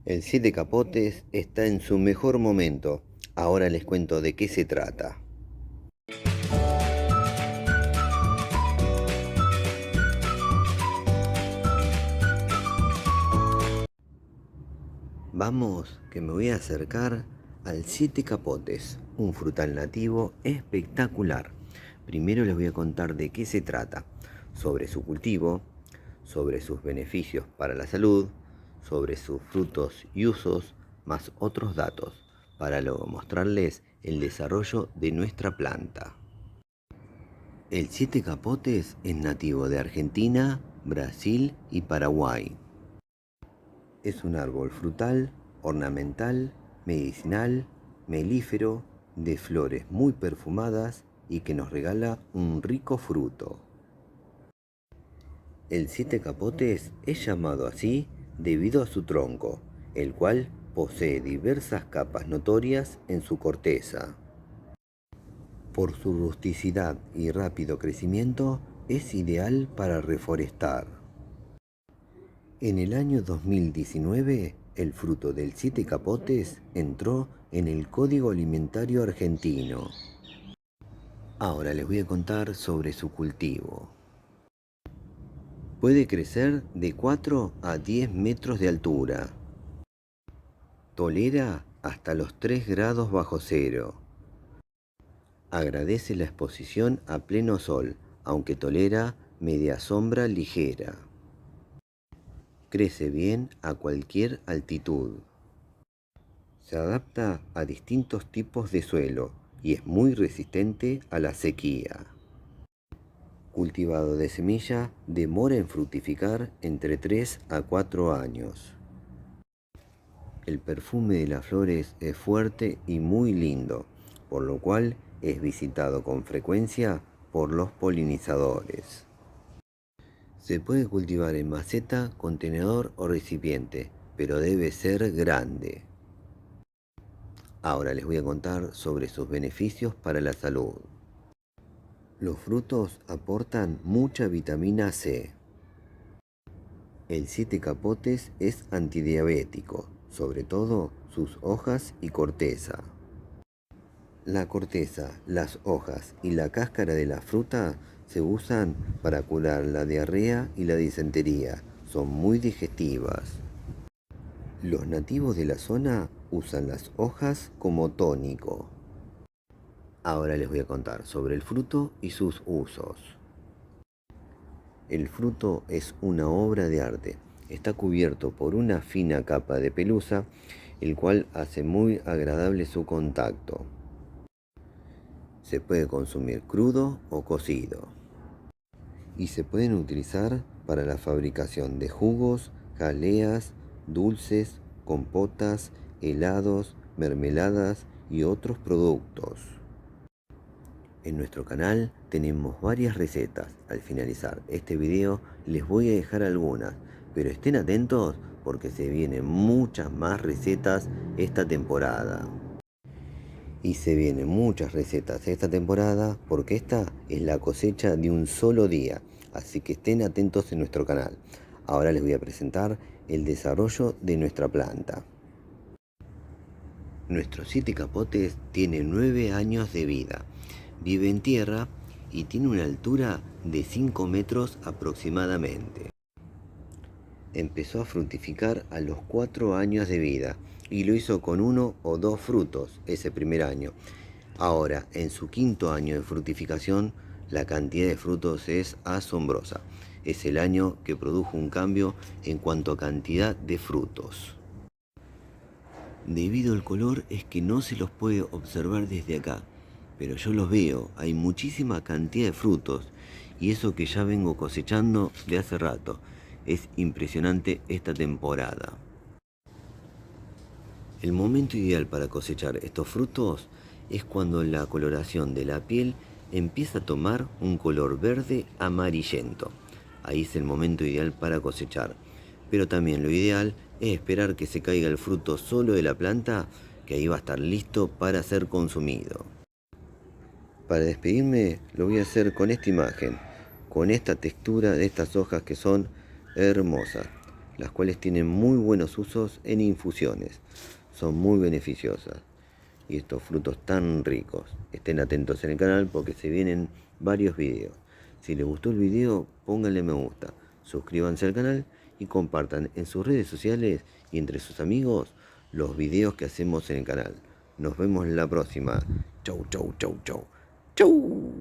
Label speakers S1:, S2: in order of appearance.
S1: El Siete Capotes está en su mejor momento. Ahora les cuento de qué se trata. Vamos, que me voy a acercar al Siete Capotes, un frutal nativo espectacular. Primero les voy a contar de qué se trata, sobre su cultivo, sobre sus beneficios para la salud, sobre sus frutos y usos, más otros datos, para luego mostrarles el desarrollo de nuestra planta. El Siete Capotes es nativo de Argentina, Brasil y Paraguay. Es un árbol frutal, ornamental, medicinal, melífero, de flores muy perfumadas y que nos regala un rico fruto. El Siete Capotes es llamado así debido a su tronco, el cual posee diversas capas notorias en su corteza. Por su rusticidad y rápido crecimiento, es ideal para reforestar. En el año 2019, el fruto del Siete Capotes entró en el Código Alimentario Argentino. Ahora les voy a contar sobre su cultivo. Puede crecer de 4 a 10 metros de altura. Tolera hasta los 3 grados bajo cero. Agradece la exposición a pleno sol, aunque tolera media sombra ligera. Crece bien a cualquier altitud. Se adapta a distintos tipos de suelo y es muy resistente a la sequía. Cultivado de semilla, demora en fructificar entre 3 a 4 años. El perfume de las flores es fuerte y muy lindo, por lo cual es visitado con frecuencia por los polinizadores. Se puede cultivar en maceta, contenedor o recipiente, pero debe ser grande. Ahora les voy a contar sobre sus beneficios para la salud. Los frutos aportan mucha vitamina C. El Siete Capotes es antidiabético, sobre todo sus hojas y corteza. La corteza, las hojas y la cáscara de la fruta se usan para curar la diarrea y la disentería. Son muy digestivas. Los nativos de la zona usan las hojas como tónico. Ahora les voy a contar sobre el fruto y sus usos. El fruto es una obra de arte. Está cubierto por una fina capa de pelusa, el cual hace muy agradable su contacto. Se puede consumir crudo o cocido. Y se pueden utilizar para la fabricación de jugos, jaleas, dulces, compotas, helados, mermeladas y otros productos. En nuestro canal tenemos varias recetas. Al finalizar este video les voy a dejar algunas, pero estén atentos porque se vienen muchas más recetas esta temporada. Y se vienen muchas recetas esta temporada porque esta es la cosecha de un solo día, así que estén atentos en nuestro canal. Ahora les voy a presentar el desarrollo de nuestra planta. Nuestro Siete Capotes tiene 9 años de vida. Vive en tierra y tiene una altura de 5 metros aproximadamente. Empezó a fructificar a los 4 años de vida y lo hizo con 1 o 2 frutos ese primer año. Ahora, en su 5.º año de fructificación, la cantidad de frutos es asombrosa. Es el año que produjo un cambio en cuanto a cantidad de frutos. Debido al color es que no se los puede observar desde acá, pero yo los veo, hay muchísima cantidad de frutos y eso que ya vengo cosechando de hace rato. Es impresionante esta temporada. El momento ideal para cosechar estos frutos es cuando la coloración de la piel empieza a tomar un color verde amarillento. Ahí es el momento ideal para cosechar. Pero también lo ideal es esperar que se caiga el fruto solo de la planta, que ahí va a estar listo para ser consumido. Para despedirme lo voy a hacer con esta imagen, con esta textura de estas hojas que son hermosas. las cuales tienen muy buenos usos en infusiones. Son muy beneficiosas. Y estos frutos tan ricos. Estén atentos en el canal porque se vienen varios videos. Si les gustó el video, pónganle me gusta, suscríbanse al canal y compartan en sus redes sociales y entre sus amigos los videos que hacemos en el canal. Nos vemos la próxima. Chau, chau, chau, chau. Chau.